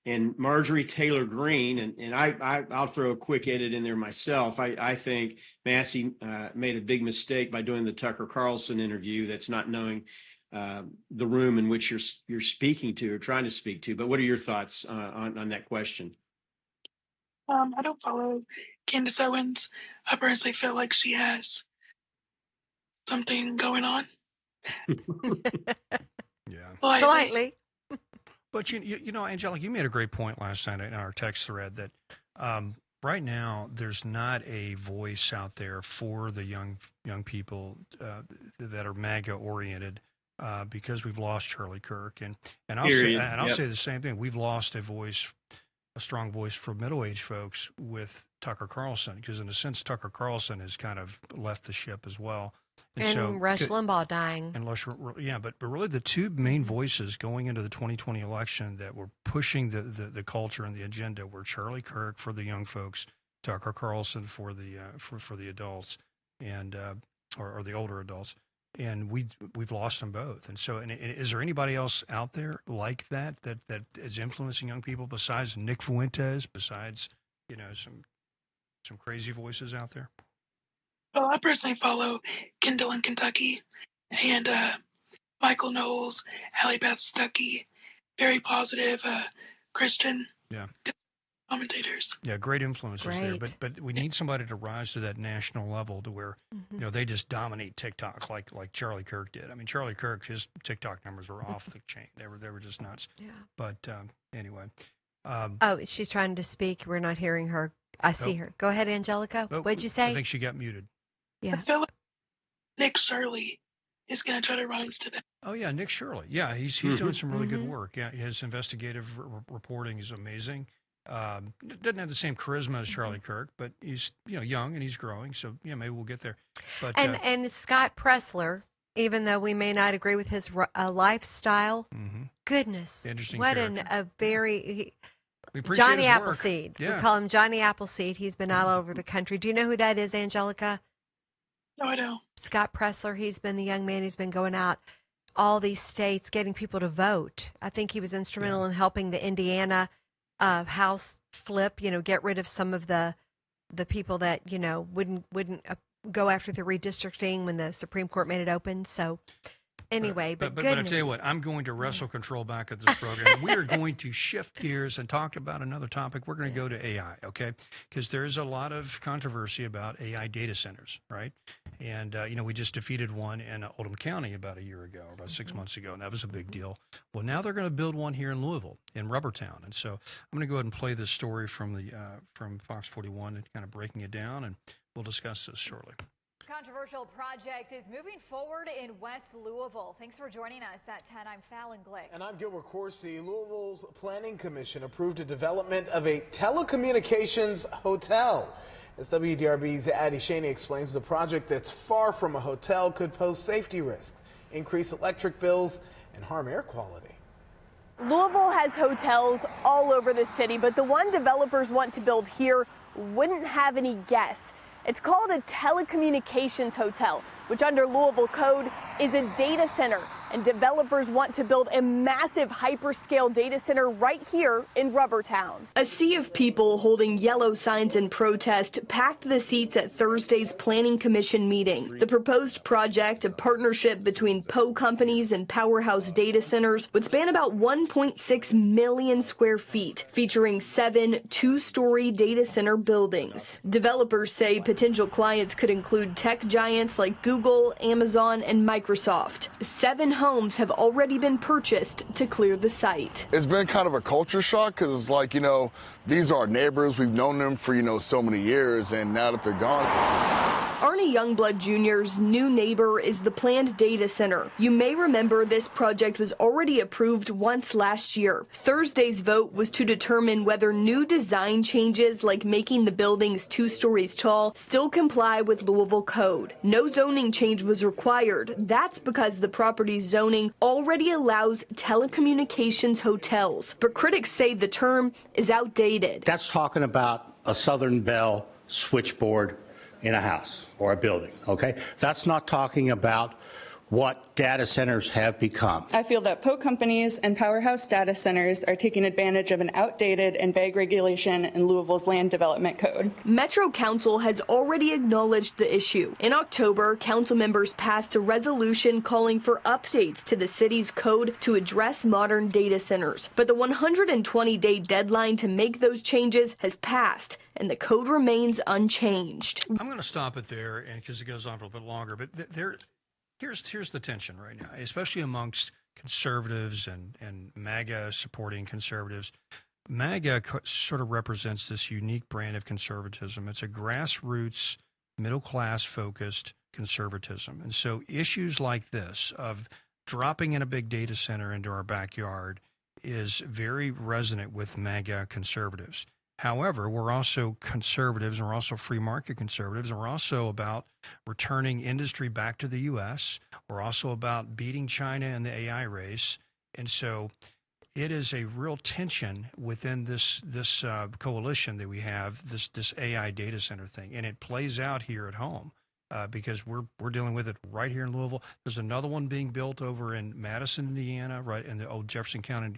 [SPEAKER 6] and Marjorie Taylor Greene, and I'll throw a quick edit in there myself. I think Massey made a big mistake by doing the Tucker Carlson interview. That's not knowing the room in which you're speaking to or trying to speak to. But what are your thoughts on that question?
[SPEAKER 5] I don't follow Candace Owens. I personally feel like she has something going on.
[SPEAKER 2] Yeah,
[SPEAKER 3] slightly.
[SPEAKER 2] But you know, Angelica, you made a great point last night in our text thread that right now there's not a voice out there for the young people that are MAGA oriented because we've lost Charlie Kirk, and I'll say the same thing. We've lost a strong voice for middle-aged folks with Tucker Carlson, because in a sense Tucker Carlson has kind of left the ship as well.
[SPEAKER 3] And so, Rush Limbaugh dying.
[SPEAKER 2] And but really the two main voices going into the 2020 election that were pushing the culture and the agenda were Charlie Kirk for the young folks, Tucker Carlson for the for the adults, and or the older adults. And we've lost them both. And so, and is there anybody else out there like that is influencing young people besides Nick Fuentes, besides some crazy voices out there?
[SPEAKER 5] Well, I personally follow Kendall in Kentucky and Michael Knowles, Allie Beth Stuckey, very positive Christian commentators.
[SPEAKER 2] Yeah, great influencers there. But we need somebody to rise to that national level to where they just dominate TikTok like Charlie Kirk did. I mean, Charlie Kirk, his TikTok numbers were off the chain. They were just nuts. Yeah. But anyway.
[SPEAKER 3] She's trying to speak. We're not hearing her. I see her. Go ahead, Angelica. What'd you say?
[SPEAKER 2] I think she got muted.
[SPEAKER 3] Yeah.
[SPEAKER 5] I feel like Nick Shirley is going to try to rise to that.
[SPEAKER 2] Oh, yeah, Nick Shirley. Yeah, he's doing some really good work. Yeah, his investigative reporting is amazing. Doesn't have the same charisma as Charlie Kirk, but he's young and he's growing. So, yeah, maybe we'll get there. But
[SPEAKER 3] and Scott Pressler even though we may not agree with his lifestyle.
[SPEAKER 2] Mm-hmm.
[SPEAKER 3] Goodness,
[SPEAKER 2] interesting.
[SPEAKER 3] What
[SPEAKER 2] character.
[SPEAKER 3] a very
[SPEAKER 2] Johnny
[SPEAKER 3] Appleseed.
[SPEAKER 2] Yeah.
[SPEAKER 3] We call him Johnny Appleseed. He's been all over the country. Do you know who that is, Angelica?
[SPEAKER 5] No, I don't.
[SPEAKER 3] Scott Pressler. He's been the young man who's been going out all these states getting people to vote. I think he was instrumental in helping the Indiana House flip. Get rid of some of the people that wouldn't go after the redistricting when the Supreme Court made it open. So. Anyway, but
[SPEAKER 2] I tell you what, I'm going to wrestle control back at this program. We are going to shift gears and talk about another topic. We're going to go to AI, okay? Because there's a lot of controversy about AI data centers, right? And, we just defeated one in Oldham County about a year ago, or about 6 months ago, and that was a big deal. Well, now they're going to build one here in Louisville, in Rubbertown. And so I'm going to go ahead and play this story from Fox 41 and kind of breaking it down, and we'll discuss this shortly.
[SPEAKER 7] Controversial project is moving forward in West Louisville. Thanks for joining us at 10. I'm Fallon Glick.
[SPEAKER 8] And I'm Gilbert Coursey. Louisville's Planning Commission approved a development of a telecommunications hotel. As WDRB's Addie Shaney explains, the project that's far from a hotel could pose safety risks, increase electric bills, and harm air quality.
[SPEAKER 9] Louisville has hotels all over the city, but the one developers want to build here wouldn't have any guests. It's called a telecommunications hotel, which under Louisville code is a data center. And developers want to build a massive hyperscale data center right here in Rubbertown. A sea of people holding yellow signs in protest packed the seats at Thursday's Planning Commission meeting. The proposed project, a partnership between Poe Companies and Powerhouse Data Centers, would span about 1.6 million square feet, featuring 7 two-story data center buildings. Developers say potential clients could include tech giants like Google, Amazon, and Microsoft. 7 homes have already been purchased to clear the site.
[SPEAKER 10] It's been kind of a culture shock because it's like, these are our neighbors. We've known them for, so many years, and now that they're gone.
[SPEAKER 9] Arnie Youngblood Jr.'s new neighbor is the planned data center. You may remember this project was already approved once last year. Thursday's vote was to determine whether new design changes like making the buildings 2 stories tall still comply with Louisville code. No zoning change was required. That's because the property's zoning already allows telecommunications hotels. But critics say the term is outdated.
[SPEAKER 11] That's talking about a Southern Bell switchboard in a house or a building, okay? That's not talking about what data centers have become.
[SPEAKER 12] I feel that Poe Companies and Powerhouse Data Centers are taking advantage of an outdated and vague regulation in Louisville's land development code.
[SPEAKER 9] Metro Council has already acknowledged the issue. In October, council members passed a resolution calling for updates to the city's code to address modern data centers. But the 120-day deadline to make those changes has passed, and the code remains unchanged.
[SPEAKER 2] I'm going to stop it there because it goes on for a bit longer, but Here's the tension right now, especially amongst conservatives and MAGA supporting conservatives. MAGA sort of represents this unique brand of conservatism. It's a grassroots, middle-class focused conservatism. And so issues like this of dropping in a big data center into our backyard is very resonant with MAGA conservatives. However, we're also conservatives, and we're also free market conservatives, and we're also about returning industry back to the U.S. We're also about beating China in the AI race. And so it is a real tension within this coalition that we have, this AI data center thing. And it plays out here at home because we're dealing with it right here in Louisville. There's another one being built over in Madison, Indiana, right in the old Jefferson County,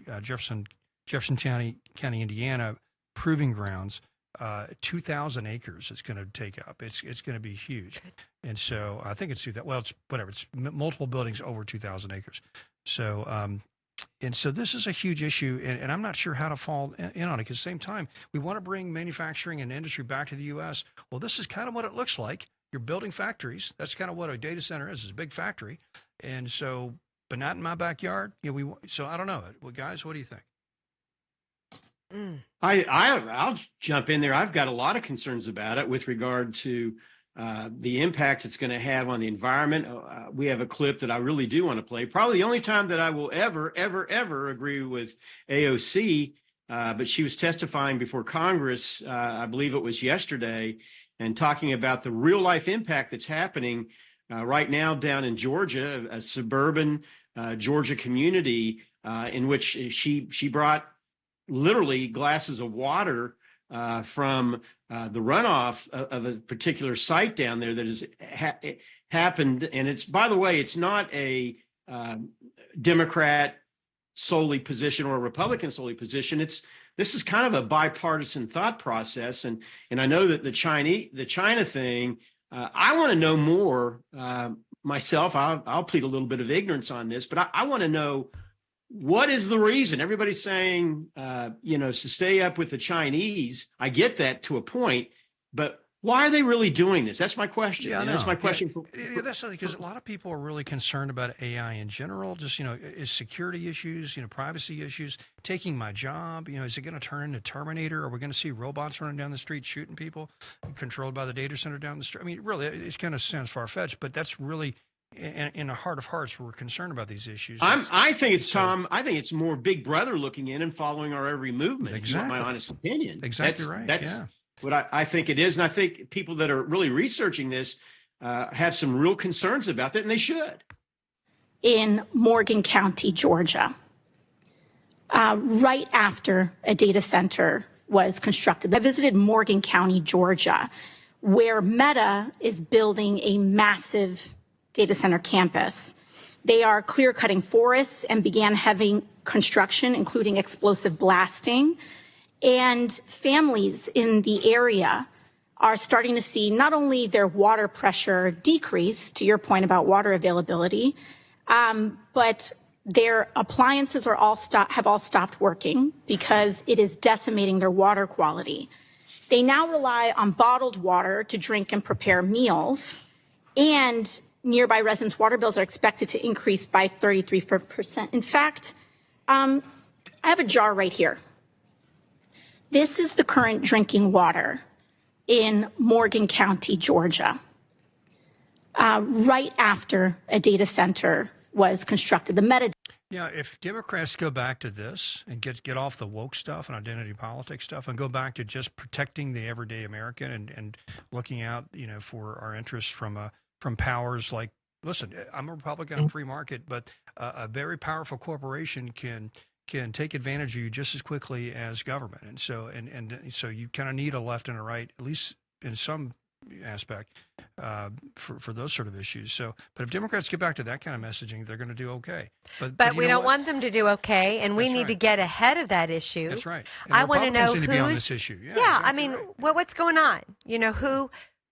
[SPEAKER 2] Indiana, proving grounds, 2,000 acres it's going to take up. It's going to be huge. And so I think it's it's multiple buildings over 2,000 acres. So, and so this is a huge issue, and I'm not sure how to fall in on it. Because at the same time, we want to bring manufacturing and industry back to the U.S. Well, this is kind of what it looks like. You're building factories. That's kind of what a data center is. It's a big factory. And so, but not in my backyard. So I don't know. Well, guys, what do you think?
[SPEAKER 6] I'll jump in there. I've got a lot of concerns about it with regard to the impact it's going to have on the environment. We have a clip that I really do want to play. Probably the only time that I will ever agree with AOC, but she was testifying before Congress, I believe it was yesterday, and talking about the real life impact that's happening right now down in Georgia, a suburban Georgia community in which she brought literally glasses of water from the runoff of a particular site down there that has happened. And it's, by the way, it's not a Democrat solely position or a Republican solely position. This is kind of a bipartisan thought process. And I know that the China thing, I want to know more myself. I'll plead a little bit of ignorance on this, but I want to know, what is the reason? Everybody's saying, to stay up with the Chinese. I get that to a point, but why are they really doing this? That's my question.
[SPEAKER 2] Yeah,
[SPEAKER 6] that's my question.
[SPEAKER 2] That's because a lot of people are really concerned about AI in general. Just, is security issues, privacy issues, taking my job. Is it going to turn into Terminator? Are we going to see robots running down the street shooting people, controlled by the data center down the street? I mean, really, it kind of sounds far-fetched, but that's really, in the heart of hearts, we're concerned about these issues.
[SPEAKER 6] I think it's Tom. I think it's more Big Brother looking in and following our every movement.
[SPEAKER 2] Exactly.
[SPEAKER 6] If you want my honest opinion.
[SPEAKER 2] Exactly right.
[SPEAKER 6] That's what I think it is, and I think people that are really researching this have some real concerns about that, and they should.
[SPEAKER 13] In Morgan County, Georgia, right after a data center was constructed, I visited Morgan County, Georgia, where Meta is building a massive data center campus. They are clear-cutting forests and began heavy construction, including explosive blasting. And families in the area are starting to see not only their water pressure decrease, to your point about water availability, but their appliances have all stopped working because it is decimating their water quality. They now rely on bottled water to drink and prepare meals, and nearby residents' water bills are expected to increase by 33%. In fact, I have a jar right here. This is the current drinking water in Morgan County, Georgia, right after a data center was constructed. The Meta.
[SPEAKER 2] Yeah, if Democrats go back to this and get off the woke stuff and identity politics stuff and go back to just protecting the everyday American and looking out, for our interests from powers like, listen, I'm a Republican, I'm free market, but a very powerful corporation can take advantage of you just as quickly as government. And so so you kind of need a left and a right, at least in some aspect, for those sort of issues. So, but if Democrats get back to that kind of messaging, they're going to do okay.
[SPEAKER 3] But we don't want them to do okay, and we need to get ahead of that issue.
[SPEAKER 2] That's right.
[SPEAKER 3] And I want to know
[SPEAKER 2] who's on this issue. Yeah,
[SPEAKER 3] exactly. I mean, what's going on?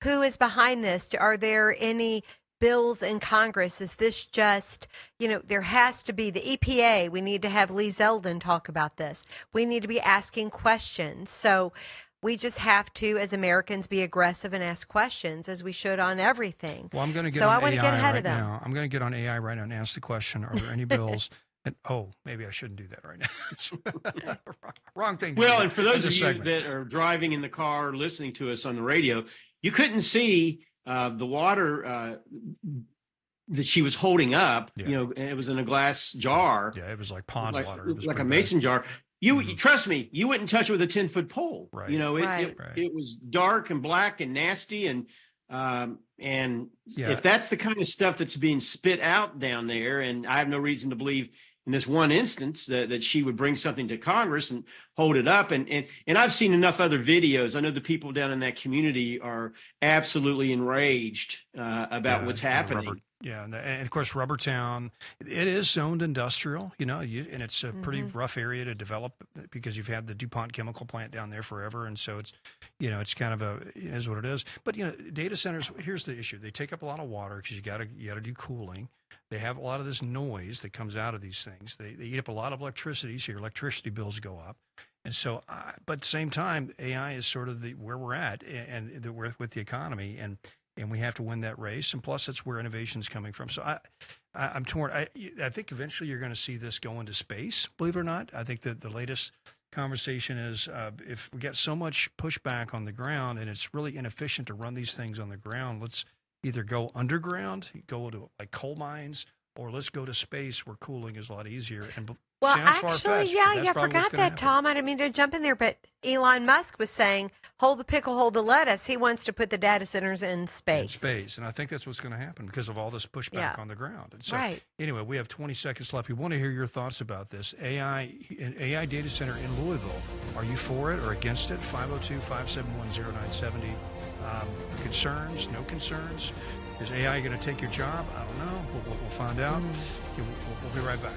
[SPEAKER 3] Who is behind this? Are there any bills in Congress? Is this just, there has to be the EPA. We need to have Lee Zeldin talk about this. We need to be asking questions. So we just have to, as Americans, be aggressive and ask questions, as we should on everything.
[SPEAKER 2] Well, I'm going to get
[SPEAKER 3] so
[SPEAKER 2] on
[SPEAKER 3] I want
[SPEAKER 2] AI
[SPEAKER 3] to get ahead
[SPEAKER 2] right
[SPEAKER 3] of them.
[SPEAKER 2] now. I'm going to get on AI right now and ask the question, are there any bills? And, maybe I shouldn't do that right now. Wrong thing.
[SPEAKER 6] Well, and for those of you that are driving in the car, listening to us on the radio, you couldn't see the water that she was holding up. And it was in a glass jar.
[SPEAKER 2] Yeah, it was like pond water. It was
[SPEAKER 6] like a mason jar. You trust me, you wouldn't touch it with a 10-foot pole.
[SPEAKER 2] Right.
[SPEAKER 6] It was dark and black and nasty, and if that's the kind of stuff that's being spit out down there, and I have no reason to believe in this one instance that she would bring something to Congress and hold it up. And I've seen enough other videos. I know the people down in that community are absolutely enraged about what's happening.
[SPEAKER 2] And of course, Rubbertown, it is zoned industrial, and it's a pretty rough area to develop because you've had the DuPont chemical plant down there forever. And so it's, it's kind of it is what it is. But, data centers, here's the issue. They take up a lot of water because you got to do cooling. They have a lot of this noise that comes out of these things. They eat up a lot of electricity, so your electricity bills go up. And so, but at the same time, AI is sort of where we're at and with the economy, and we have to win that race. And plus, that's where innovation is coming from. So I'm torn. I think eventually you're going to see this go into space, believe it or not. I think that the latest conversation is if we get so much pushback on the ground and it's really inefficient to run these things on the ground, let's either go underground, go to like coal mines, or let's go to space where cooling is a lot easier. And
[SPEAKER 3] Well,
[SPEAKER 2] Sounds
[SPEAKER 3] actually,
[SPEAKER 2] far-fetched,
[SPEAKER 3] yeah,
[SPEAKER 2] but that's
[SPEAKER 3] I
[SPEAKER 2] probably what's
[SPEAKER 3] forgot
[SPEAKER 2] gonna
[SPEAKER 3] that,
[SPEAKER 2] happen.
[SPEAKER 3] Tom. I didn't mean to jump in there, but Elon Musk was saying, hold the pickle, hold the lettuce. He wants to put the data centers in space.
[SPEAKER 2] And I think that's what's going to happen because of all this pushback on the ground. And so,
[SPEAKER 3] right.
[SPEAKER 2] Anyway, we have 20 seconds left. We want to hear your thoughts about this an AI data center in Louisville. Are you for it or against it? 502-571-0970. Concerns? No concerns? Is AI going to take your job? I don't know. We'll find out. We'll be right back.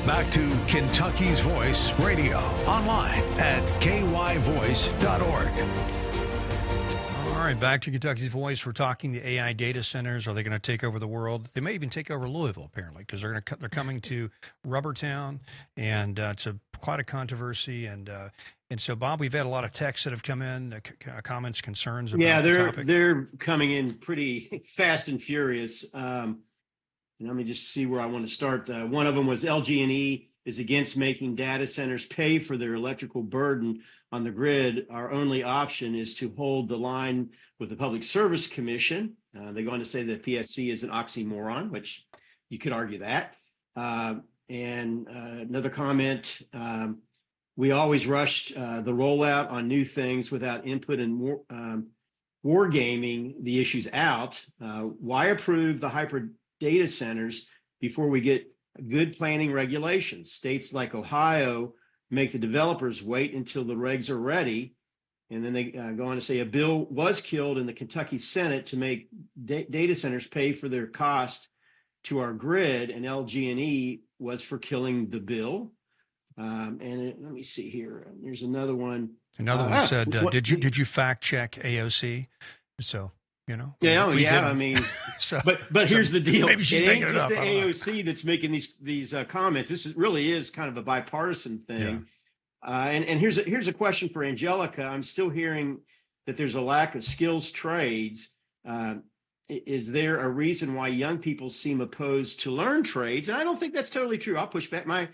[SPEAKER 4] Back to Kentucky's Voice Radio, online at kyvoice.org.
[SPEAKER 2] All right, back to Kentucky's Voice. We're talking the AI data centers. Are they going to take over the world? They may even take over Louisville, apparently, because they're coming to Rubbertown, and it's quite a controversy. And so, Bob, we've had a lot of texts that have come in, comments, concerns about the topic.
[SPEAKER 6] They're coming in pretty fast and furious. Let me just see where I want to start. One of them was LG&E is against making data centers pay for their electrical burden on the grid. Our only option is to hold the line with the Public Service Commission. They're going to say that PSC is an oxymoron, which you could argue that. And another comment, we always rush the rollout on new things without input and wargaming the issues out. Why approve the hyper data centers before we get good planning regulations? States like Ohio make the developers wait until the regs are ready. And then they go on to say a bill was killed in the Kentucky Senate to make data centers pay for their cost to our grid, and LG&E was for killing the bill. Let me see here. There's another one.
[SPEAKER 2] Another one said, did you fact check AOC? So, you know.
[SPEAKER 6] Yeah, I mean, but here's the deal.
[SPEAKER 2] Maybe she's making it up.
[SPEAKER 6] It's the AOC that's making these comments. This really is kind of a bipartisan thing. Yeah. And here's a question for Angelica. I'm still hearing that there's a lack of skills trades. Is there a reason why young people seem opposed to learn trades? And I don't think that's totally true. I'll push back. My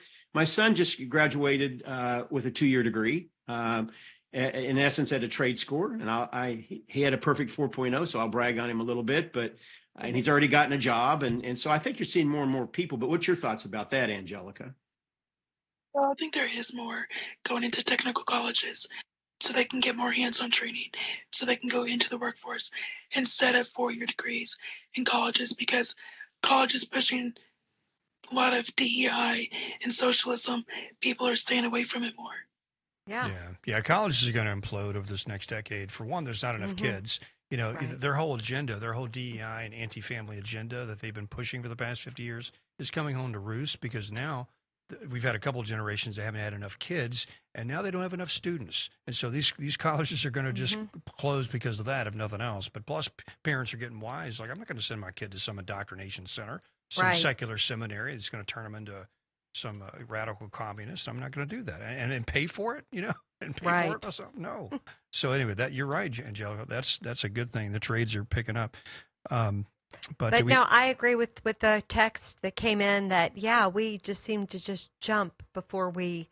[SPEAKER 6] son just graduated with a 2-year degree. In essence, at a trade school, and he had a perfect 4.0, so I'll brag on him a little bit, and he's already gotten a job, and so I think you're seeing more and more people. But what's your thoughts about that, Angelica?
[SPEAKER 5] Well, I think there is more going into technical colleges so they can get more hands-on training, so they can go into the workforce instead of 4-year degrees in colleges, because college is pushing a lot of DEI and socialism. People are staying away from it more.
[SPEAKER 3] Yeah.
[SPEAKER 2] College is going to implode over this next decade. For one, there's not enough kids. You know, their whole agenda, their whole DEI and anti-family agenda that they've been pushing for the past 50 years is coming home to roost, because now we've had a couple of generations that haven't had enough kids, and now they don't have enough students. And so these colleges are going to just close because of that, if nothing else. But plus, parents are getting wise. Like, I'm not going to send my kid to some indoctrination center, some secular seminary that's going to turn them into some radical communist. I'm not going to do that. And pay for it, you know, and pay for it myself. No. So anyway, you're right, Angelica. That's a good thing. The trades are picking up. But
[SPEAKER 3] no, I agree with the text that came in that, we just seem to just jump before we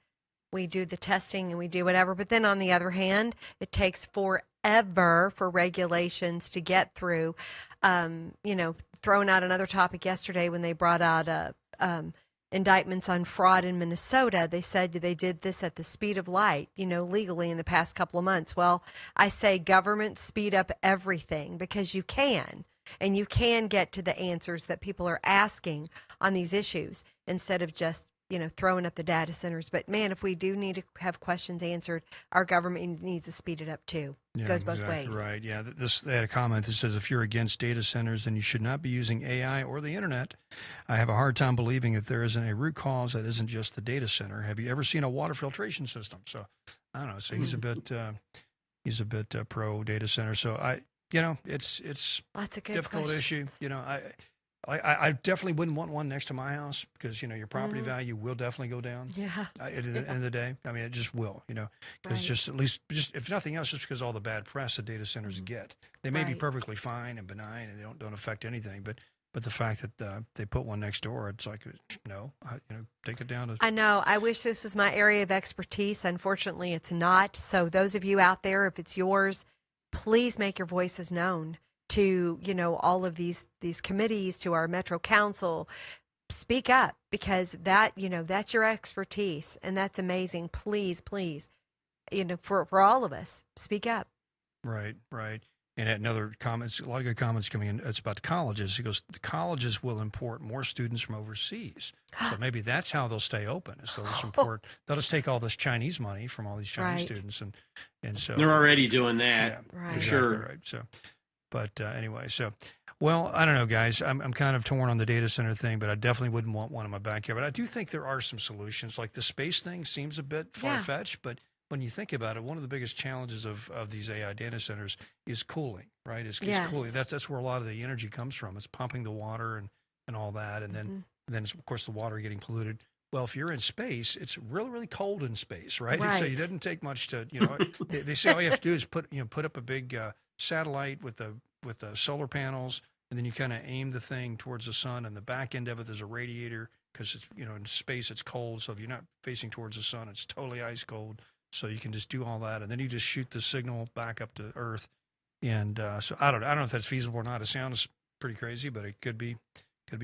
[SPEAKER 3] do the testing and we do whatever. But then on the other hand, it takes forever for regulations to get through. You know, throwing out another topic yesterday when they brought out indictments on fraud in Minnesota, they said they did this at the speed of light, you know, legally in the past couple of months. Well, I say government speed up everything, because you can. And you can get to the answers that people are asking on these issues instead of just, you know, throwing up the data centers. But man, if we do need to have questions answered, our government needs to speed it up too. It goes both ways.
[SPEAKER 2] Right. Yeah. They had a comment that says, if you're against data centers, then you should not be using AI or the internet. I have a hard time believing that there isn't a root cause that isn't just the data center. Have you ever seen a water filtration system? So I don't know. So he's a bit pro data center. So you know, it's
[SPEAKER 3] lots of good
[SPEAKER 2] difficult issue. You know, I definitely wouldn't want one next to my house, because, you know, your property value will definitely go down.
[SPEAKER 3] Yeah.
[SPEAKER 2] At the end of the day, I mean, it just will. You know, because just if nothing else, just because all the bad press that data centers get, they may be perfectly fine and benign and they don't affect anything, but the fact that they put one next door, it's like, no, you know, take it down to.
[SPEAKER 3] I know. I wish this was my area of expertise. Unfortunately, it's not. So those of you out there, if it's yours, please make your voices known to, you know, all of these committees, to our Metro Council. Speak up, because that, you know, that's your expertise, and that's amazing. Please, you know, for all of us, speak up.
[SPEAKER 2] Right. And another comments, a lot of good comments coming in. It's about the colleges. He goes, the colleges will import more students from overseas. So maybe that's how they'll stay open. So they'll just take all this Chinese money from all these Chinese students, and so
[SPEAKER 6] they're already doing that.
[SPEAKER 2] Yeah, for sure. Right. So, but anyway, well, I don't know, guys. I'm kind of torn on the data center thing, but I definitely wouldn't want one in my backyard. But I do think there are some solutions. Like the space thing seems a bit far-fetched, but when you think about it, one of the biggest challenges of these AI data centers is cooling, right? Is cooling. That's where a lot of the energy comes from. It's pumping the water and all that, and then of course the water getting polluted. Well, if you're in space, it's really, really cold in space, right? So it doesn't take much to, you know, they say all you have to do is put up a big satellite with the solar panels, and then you kind of aim the thing towards the sun, and the back end of it there's a radiator, because it's, you know, in space it's cold. So if you're not facing towards the sun, it's totally ice cold. So you can just do all that, and then you just shoot the signal back up to Earth. And so I don't know if that's feasible or not. It sounds pretty crazy, but it could be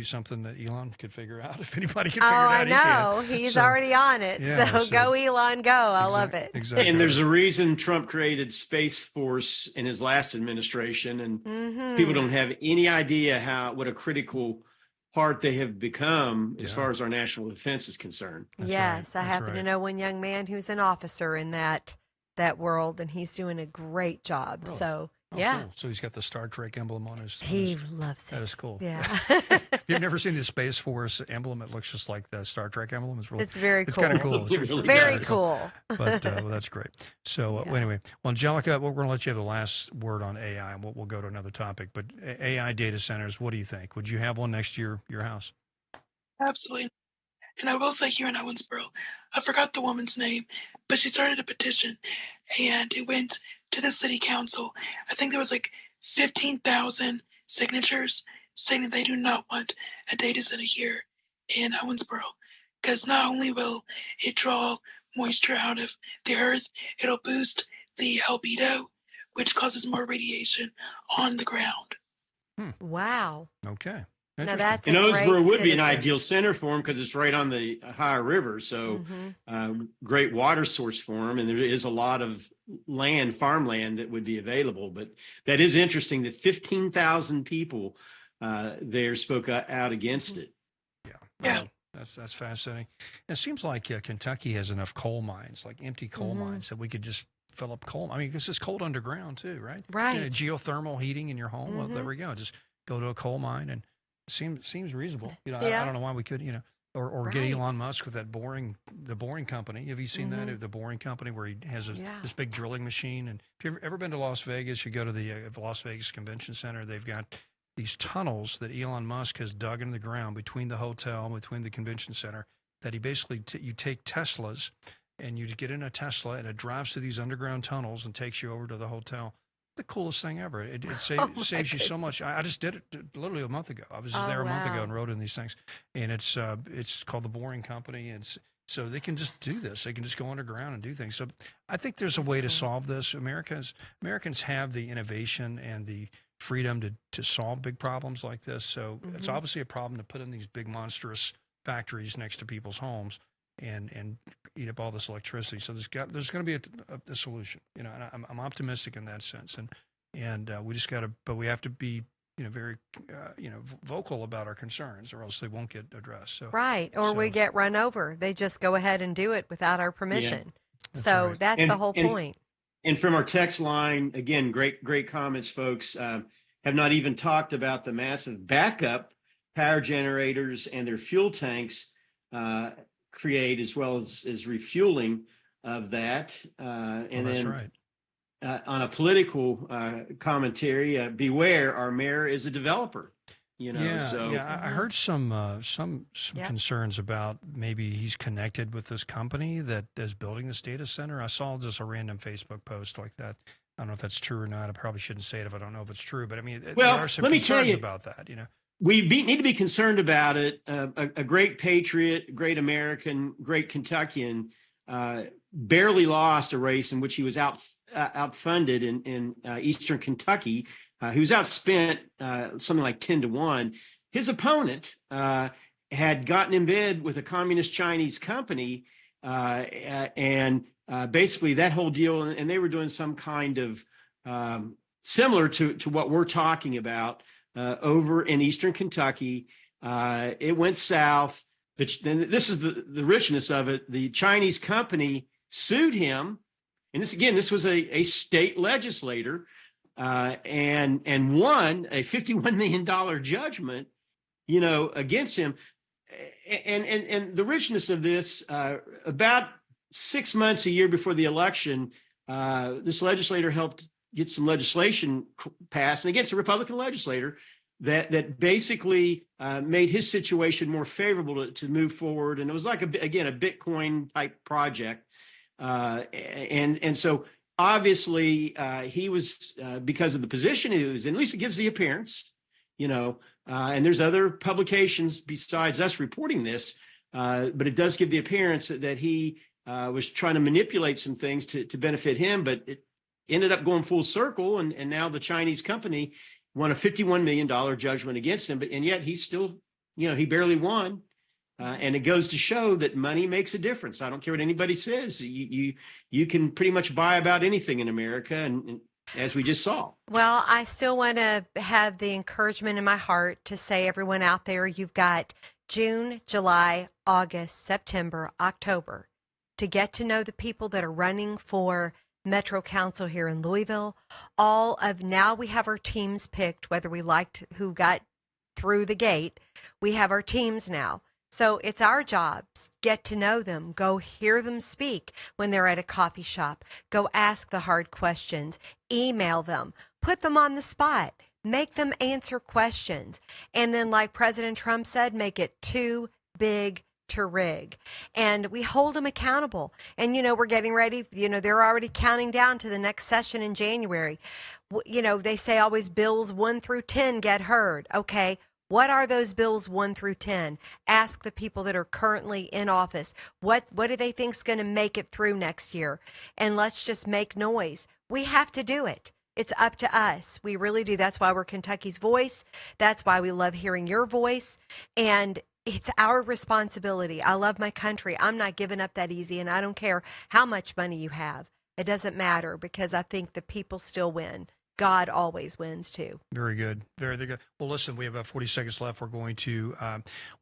[SPEAKER 2] something that Elon could figure out. If anybody can figure it out,
[SPEAKER 3] I know. He's already on it. Yeah, so go, Elon, go. I love it.
[SPEAKER 6] Exactly. And there's a reason Trump created Space Force in his last administration, and people don't have any idea what a critical part they have become as far as our national defense is concerned.
[SPEAKER 3] Yes, I happen to know one young man who's an officer in that world, and he's doing a great job. Really? So yeah.
[SPEAKER 2] Cool. So he's got the Star Trek emblem on his.
[SPEAKER 3] He loves it.
[SPEAKER 2] That is cool.
[SPEAKER 3] Yeah.
[SPEAKER 2] You've never seen the Space Force emblem? It looks just like the Star Trek emblem.
[SPEAKER 3] It's very cool.
[SPEAKER 2] It's kind of cool. It's
[SPEAKER 3] really very cool.
[SPEAKER 2] But well, that's great. So anyway, well, Angelica, we're going to let you have the last word on AI, and we'll go to another topic. But AI data centers, what do you think? Would you have one next to your house?
[SPEAKER 5] Absolutely. And I will say, here in Owensboro, I forgot the woman's name, but she started a petition, and it went to the city council. I think there was like 15,000 signatures saying they do not want a data center here in Owensboro, because not only will it draw moisture out of the earth, it'll boost the albedo, which causes more radiation on the ground.
[SPEAKER 3] Wow.
[SPEAKER 2] Okay.
[SPEAKER 3] Now that's
[SPEAKER 6] and Owensboro would be an ideal center for them, because it's right on the Ohio River. So great water source for them. And there is a lot of farmland that would be available. But that is interesting that 15,000 people there spoke out against it.
[SPEAKER 2] Yeah. That's fascinating. It seems like Kentucky has enough coal mines, like empty coal mines, that we could just fill up coal. I mean, because it's cold underground too, right?
[SPEAKER 3] Right.
[SPEAKER 2] Geothermal heating in your home. Well, there we go. Just go to a coal mine, and it seems reasonable. I don't know why we could, or get Elon Musk with the boring company. Have you seen that? The boring company where he has this big drilling machine. And if you've ever been to Las Vegas, you go to the Las Vegas Convention Center. They've got these tunnels that Elon Musk has dug into the ground between the hotel and between the convention center, that he basically you take Teslas and you get in a Tesla and it drives through these underground tunnels and takes you over to the hotel. The coolest thing ever. It saves you so much. I just did it literally a month ago. I was just there a month ago and wrote in these things. And it's called The Boring Company. So they can just do this. They can just go underground and do things. So I think there's a way to solve this. Americans have the innovation and the freedom to solve big problems like this. So it's obviously a problem to put in these big monstrous factories next to people's homes and eat up all this electricity. So there's going to be a solution, and I'm optimistic in that sense. And we just got to, but we have to be, very, vocal about our concerns, or else they won't get addressed. So
[SPEAKER 3] right, or we get run over. They just go ahead and do it without our permission. Yeah, that's the whole point.
[SPEAKER 6] And from our text line, again, great comments, folks. Have not even talked about the massive backup power generators and their fuel tanks create, as well as refueling of that. And
[SPEAKER 2] that's
[SPEAKER 6] then
[SPEAKER 2] right.
[SPEAKER 6] On a political commentary, beware, our mayor is a developer.
[SPEAKER 2] I heard some concerns about maybe he's connected with this company that is building this data center. I saw just a random Facebook post like that. I don't know if that's true or not. I probably shouldn't say it if I don't know if it's true. But I mean, there are some concerns about that.
[SPEAKER 6] We need to be concerned about it. A great patriot, great American, great Kentuckian barely lost a race in which he was outfunded in Eastern Kentucky. He was outspent something like 10-1. His opponent had gotten in bed with a communist Chinese company, and basically that whole deal. And they were doing some kind of similar to what we're talking about over in Eastern Kentucky. It went south. This is the richness of it. The Chinese company sued him. And this was a state legislator and won a $51 million judgment, against him. And the richness of this, about 6 months, a year before the election, this legislator helped get some legislation passed, and against a Republican legislator that basically made his situation more favorable to move forward. And it was like, a Bitcoin type project. And so obviously he was, because of the position he was in, at least it gives the appearance, and there's other publications besides us reporting this, but it does give the appearance that he was trying to manipulate some things to benefit him, but it ended up going full circle. And now the Chinese company won a $51 million judgment against him, and yet he's still, he barely won. And it goes to show that money makes a difference. I don't care what anybody says. You can pretty much buy about anything in America, and as we just saw.
[SPEAKER 3] Well, I still want to have the encouragement in my heart to say, everyone out there, you've got June, July, August, September, October to get to know the people that are running for Metro Council here in Louisville. Now we have our teams picked, whether we liked who got through the gate. We have our teams now. So it's our jobs. Get to know them. Go hear them speak when they're at a coffee shop. Go ask the hard questions. Email them. Put them on the spot. Make them answer questions. And then, like President Trump said, make it too big to rig. And we hold them accountable. And, we're getting ready. They're already counting down to the next session in January. They say always bills 1 through 10 get heard. Okay. What are those bills 1 through 10? Ask the people that are currently in office. What do they think is going to make it through next year? And let's just make noise. We have to do it. It's up to us. We really do. That's why we're Kentucky's voice. That's why we love hearing your voice. And it's our responsibility. I love my country. I'm not giving up that easy. And I don't care how much money you have. It doesn't matter, because I think the people still win. God always wins too.
[SPEAKER 2] Very good. Very good. Well, listen, we have about 40 seconds left. We're going to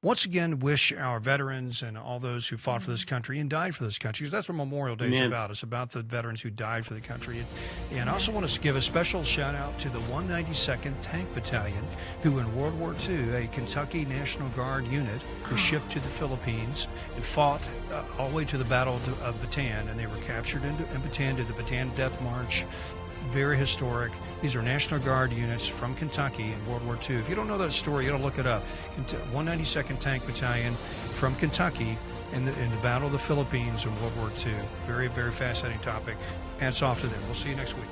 [SPEAKER 2] once again wish our veterans and all those who fought for this country and died for this country, because that's what Memorial Day is about. It's about the veterans who died for the country. And I also want to give a special shout out to the 192nd Tank Battalion, who in World War II, a Kentucky National Guard unit, was shipped to the Philippines and fought all the way to the Battle of Bataan, and they were captured in Bataan, did the Bataan Death March. Very historic. These are National Guard units from Kentucky in World War II. If you don't know that story, you got to look it up. 192nd Tank Battalion from Kentucky in the Battle of the Philippines in World War II. Very, very fascinating topic. Hats off to them. We'll see you next week.